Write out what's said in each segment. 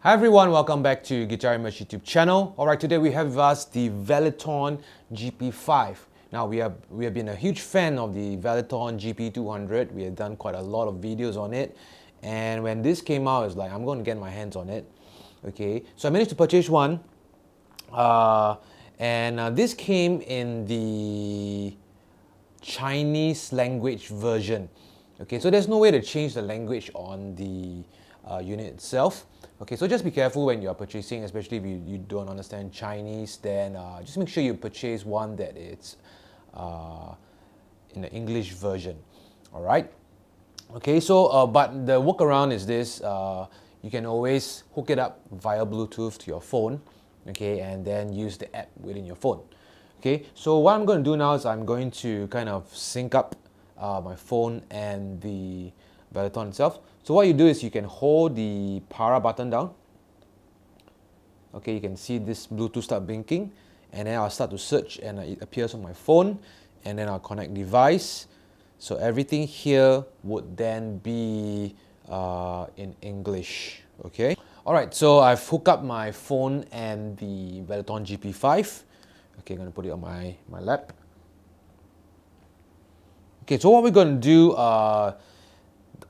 Hi everyone, welcome back to Guitar Image YouTube channel. Alright, today we have with us the Valeton GP-5. Now we have been a huge fan of the Valeton GP-200. We have done quite a lot of videos on it, and when this came out, it's like I'm going to get my hands on it. Okay, so I managed to purchase one, and this came in the Chinese language version. Okay, so there's no way to change the language on the unit itself. Okay, so just be careful when you are purchasing, especially if you don't understand Chinese. Then just make sure you purchase one that it's in the English version. All right. Okay, so but the workaround is this: you can always hook it up via Bluetooth to your phone. Okay, and then use the app within your phone. Okay, so what I'm going to do now is I'm going to kind of sync up my phone and the Valeton itself. So what you do is you can hold the power button down. Okay, you can see this Bluetooth start blinking, and then I'll start to search and it appears on my phone, and then I'll connect device. So everything here would then be in English. Okay. Alright, so I've hooked up my phone and the Valeton GP-5. Okay, I'm going to put it on my lap. Okay, so what we're going to do,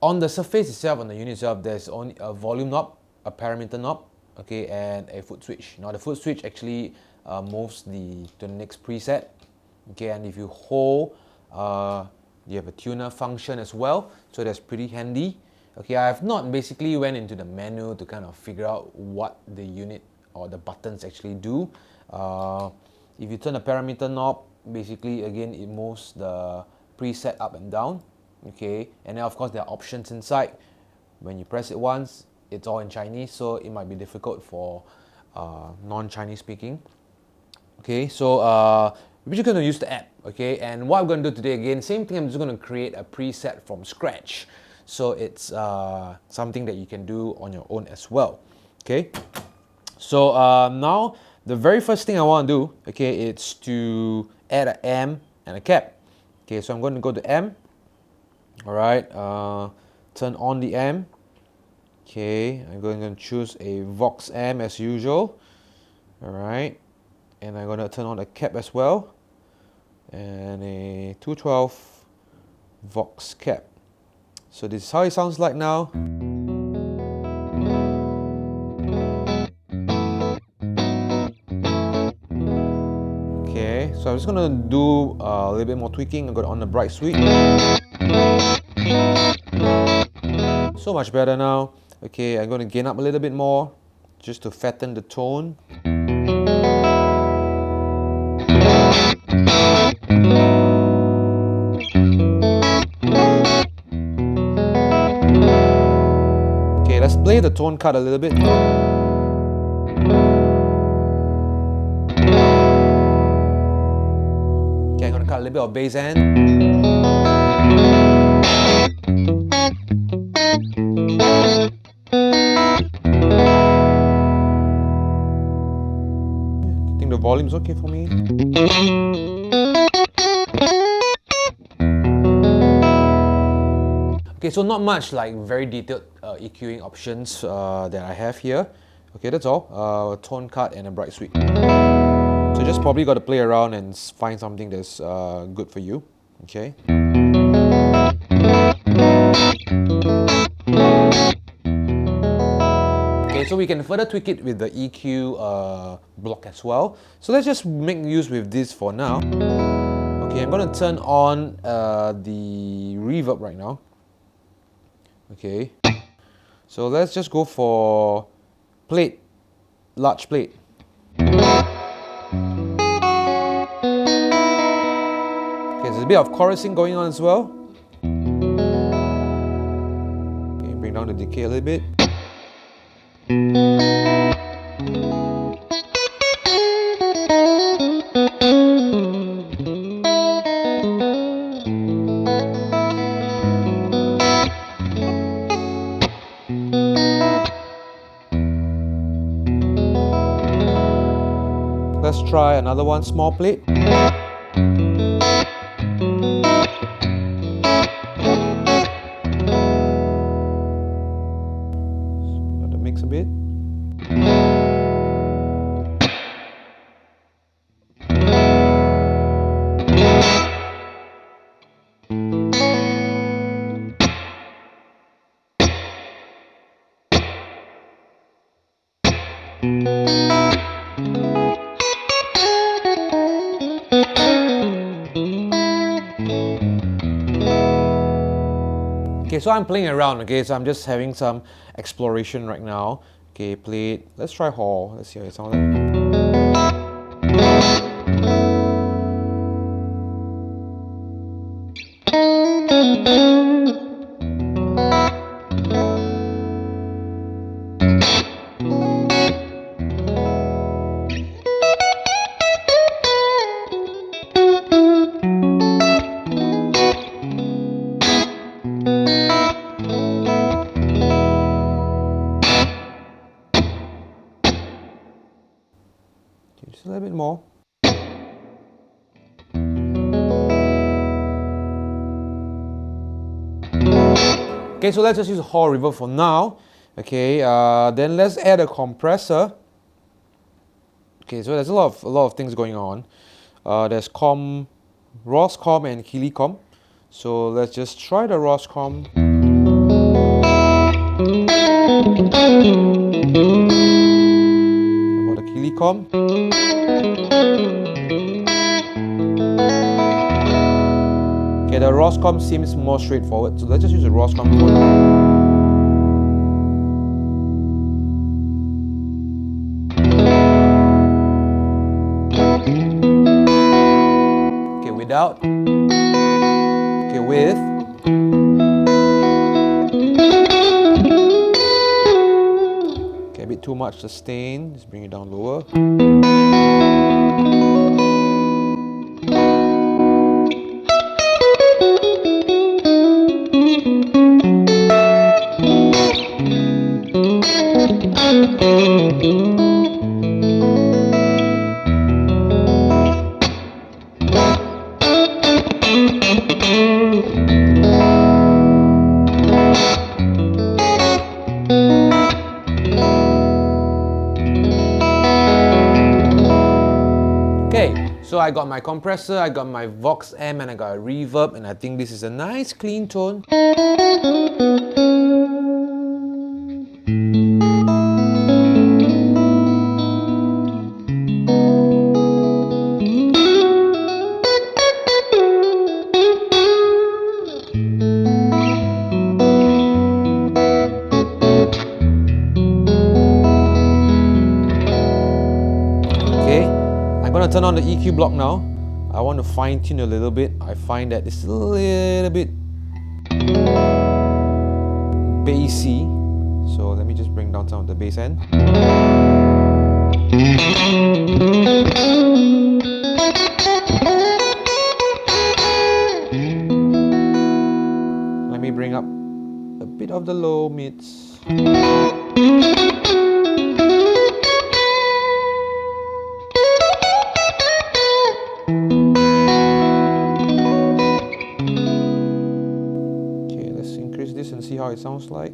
on the surface itself, on the unit itself, there's only a volume knob, a parameter knob, okay, and a foot switch. Now the foot switch actually moves to the next preset. Okay, and if you hold, you have a tuner function as well, so that's pretty handy. Okay, I have not basically went into the menu to kind of figure out what the unit or the buttons actually do. If you turn the parameter knob, basically again it moves the preset up and down. Okay, and then of course there are options inside. When you press it once, it's all in Chinese, so it might be difficult for non-Chinese speaking. Okay, so we're just going to use the app. Okay, and what I'm going to do today, again, same thing, I'm just going to create a preset from scratch. So it's something that you can do on your own as well. Okay, so now the very first thing I want to do, okay, it's to add an amp and a cap. Okay, so I'm going to go to amp. Alright, turn on the amp. Okay, I'm going to choose a Vox amp as usual. Alright, and I'm going to turn on the cap as well, and a 212 Vox cap. So this is how it sounds like now. Okay, so I'm just going to do a little bit more tweaking. I'm going on the bright switch. So much better now. Okay, I'm going to gain up a little bit more just to fatten the tone. Okay, let's play the tone cut a little bit. Okay, I'm going to cut a little bit of bass end. I think the volume's okay for me. Okay, so not much like very detailed EQing options that I have here. Okay, that's all. Tone cut and a bright switch. So just probably got to play around and find something that's good for you. Okay. Okay, so we can further tweak it with the EQ block as well. So let's just make use with this for now. Okay, I'm going to turn on the reverb right now. Okay, so let's just go for plate, large plate. Okay, there's a bit of chorusing going on as well. Okay, bring down the decay a little bit. Let's try another one, small plate. Gotta mix a bit. Okay, so I'm playing around, okay, so I'm just having some exploration right now. Okay, play it. Let's try Hall. Let's see how it sounds like. Just a little bit more. Okay, so let's just use a Hall reverb for now. Okay, then let's add a compressor. Okay, so there's a lot of things going on. There's Roscom and Kilicom. So let's just try the Roscom. About the Kilicom. Okay, the Roscom seems more straightforward, so let's just use the Roscom for okay, without. Okay, with. Okay, a bit too much sustain. Let's bring it down lower. Okay, so I got my compressor, I got my Vox amp, and I got a reverb, and I think this is a nice clean tone. I'm going to turn on the EQ block now. I want to fine tune a little bit. I find that it's a little bit bassy. So let me just bring down some of the bass end. Let me bring up a bit of the low mids. This and see how it sounds like.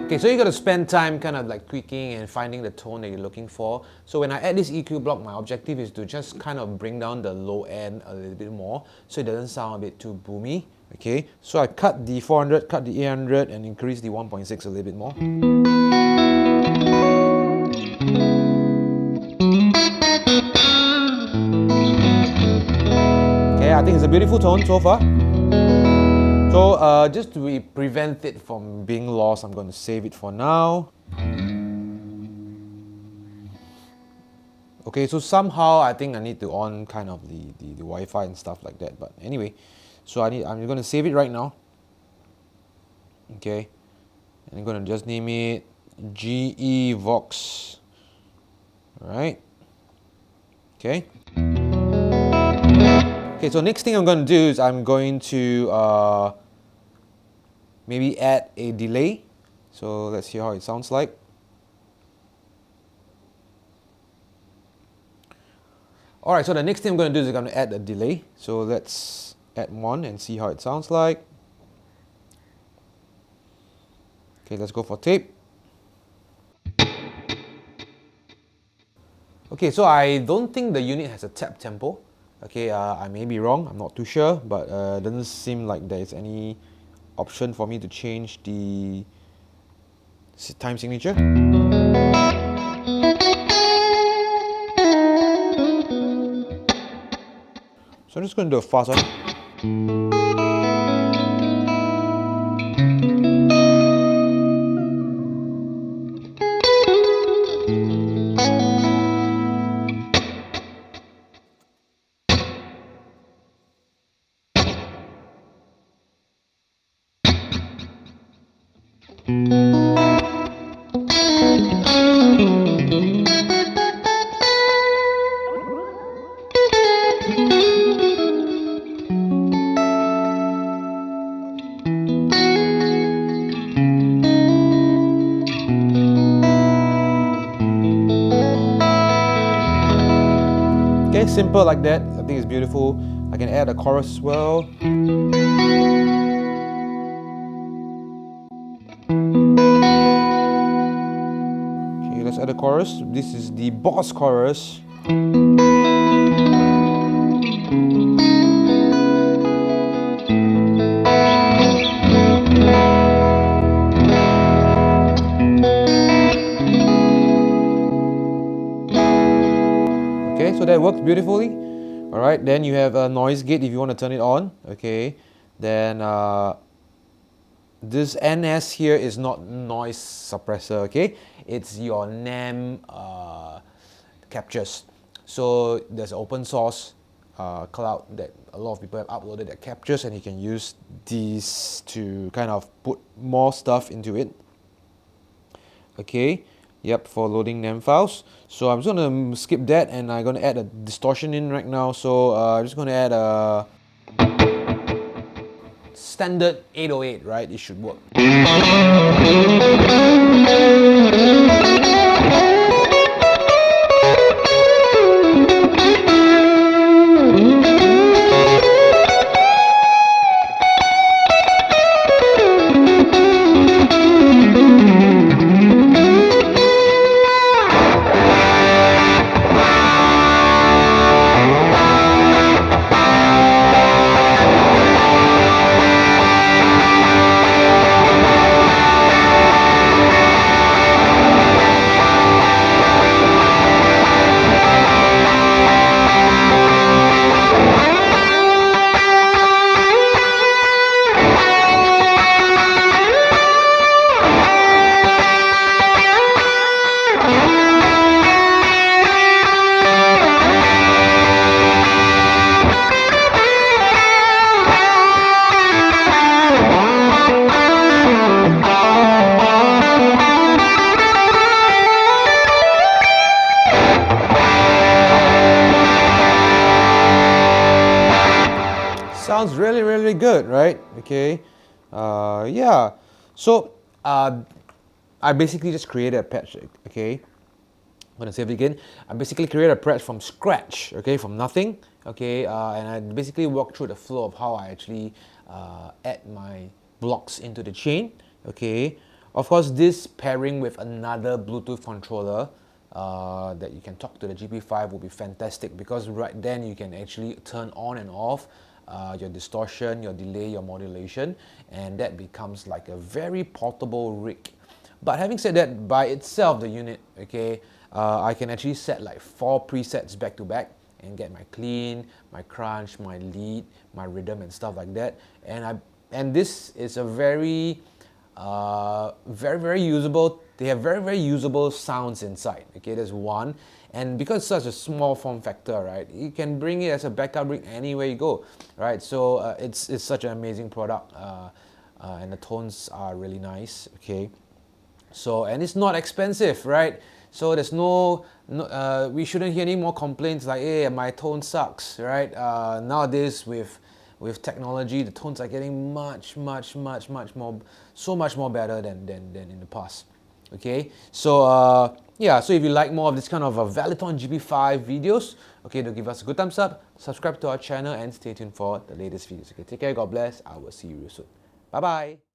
Okay, so you got to spend time kind of like tweaking and finding the tone that you're looking for. So when I add this EQ block, my objective is to just kind of bring down the low end a little bit more so it doesn't sound a bit too boomy. Okay, so I cut the 400, cut the 800, and increase the 1.6 a little bit more. Okay, I think it's a beautiful tone so far. So just to prevent it from being lost, I'm going to save it for now. Okay, so somehow I think I need to on kind of the Wi-Fi and stuff like that. But anyway, so I'm going to save it right now. Okay, and I'm going to just name it GE Vox. All right. Okay. Okay, so next thing I'm going to do is I'm going to maybe add a delay. So let's hear how it sounds like. Alright, so the next thing I'm going to do is I'm going to add a delay. So let's add one and see how it sounds like. Okay, let's go for tape. Okay, so I don't think the unit has a tap tempo. Okay, I may be wrong, I'm not too sure, but it doesn't seem like there's any option for me to change the time signature. So I'm just going to do a fast one. Okay, simple like that. I think it's beautiful. I can add a chorus as well. Okay, let's add a chorus. This is the boss chorus. Okay, so that works beautifully. Alright, then you have a noise gate if you want to turn it on. Okay, then this NS here is not noise suppressor, okay? It's your NAM captures. So there's an open source cloud that a lot of people have uploaded that captures, and you can use these to kind of put more stuff into it. Okay, yep, for loading NAM files. So I'm just going to skip that, and I'm going to add a distortion in right now. So I'm just going to add a standard 808, right? It should work. Sounds really, really good, right? Okay, yeah. So I basically just created a patch. Okay, I'm gonna save it again. I basically created a patch from scratch. Okay, from nothing. Okay, and I basically walked through the flow of how I actually add my blocks into the chain. Okay, of course, this pairing with another Bluetooth controller that you can talk to the GP5 will be fantastic, because right then you can actually turn on and off your distortion, your delay, your modulation, and that becomes like a very portable rig. But having said that, by itself, the unit, okay, I can actually set like 4 presets back to back and get my clean, my crunch, my lead, my rhythm and stuff like that. And this is a very very usable. They have very usable sounds inside. Okay, there's one, and because it's such a small form factor, right? You can bring it as a backup rig anywhere you go, right? So it's such an amazing product, and the tones are really nice. Okay, so and it's not expensive, right? So there's we shouldn't hear any more complaints like, hey, my tone sucks, right? Nowadays with technology, the tones are getting much more, so much more better than in the past. Okay, so yeah, so if you like more of this kind of Valeton GP-5 videos, okay, do give us a good thumbs up, subscribe to our channel, and stay tuned for the latest videos. Okay, take care, God bless. I will see you real soon. Bye bye.